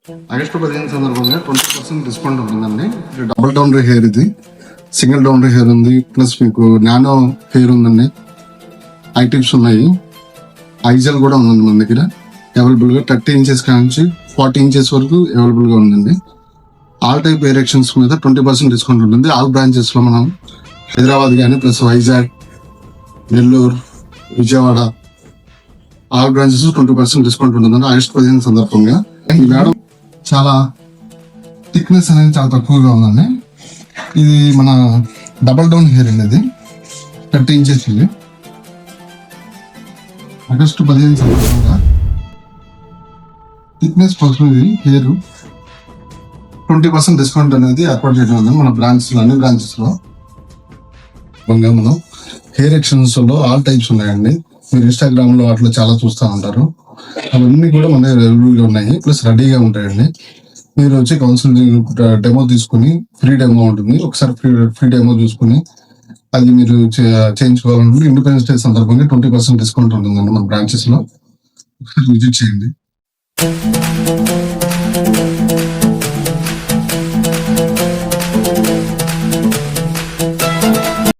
August 15 సందర్భంగా 20% discount ఉంటుందండి. Double down hair, ఇది సింగిల్ డౌన్ హెయిర్ ఉంది, ప్లస్ మీకు నానో హెయిర్ ఉందండి, ఐ టిప్స్ ఉన్నాయి, ఐజల్ కూడా ఉందండి మన దగ్గర అవైలబుల్గా. 30 ఇంచెస్ నుంచి 40 ఇంచెస్ వరకు అవైలబుల్గా ఉందండి. ఆల్ టైప్ ఎరెక్షన్స్ మీద 20% డిస్కౌంట్ ఉంటుంది. ఆల్ బ్రాంచెస్లో మనం హైదరాబాద్ కానీ plus Vizag, Nellore, Vijayawada all branches 20% discount ఉంటుందండి ఆగస్టు 15 సందర్భంగా. ఈ మేడం చాలా థిక్నెస్ అనేది చాలా తక్కువగా ఉందండి. ఇది మన డబల్ డౌన్ హెయిర్ అండి, ఇది 30 ఇంచెస్. ఇది ఆగస్టు 15 సందర్భంగా థిక్నెస్ కోసం ఇది హెయిర్ 20% డిస్కౌంట్ అనేది ఏర్పాటు చేయడం ఉంది మన బ్రాంచెస్లో, అన్ని బ్రాంచెస్లో. మనం హెయిర్ ఎక్స్టెన్షన్లో ఆల్ టైప్స్ ఉన్నాయండి. మీరు ఇన్స్టాగ్రామ్లో అట్లా చాలా చూస్తూ ఉంటారు. అవన్నీ కూడా మన అవైలబుల్గా ఉన్నాయి, ప్లస్ రెడీగా ఉంటాయండి. మీరు వచ్చి కౌన్సిలింగ్ డెమో తీసుకుని, ఫ్రీ డెమో ఉంటుంది, ఒకసారి ఫ్రీ డెమో చూసుకుని అది మీరు చేయించుకోవాలనుకుంటే ఇండిపెండెన్స్ డే సందర్భంగా 20% డిస్కౌంట్ ఉంటుందండి మన బ్రాంచెస్లో. ఒకసారి విజిట్ చేయండి.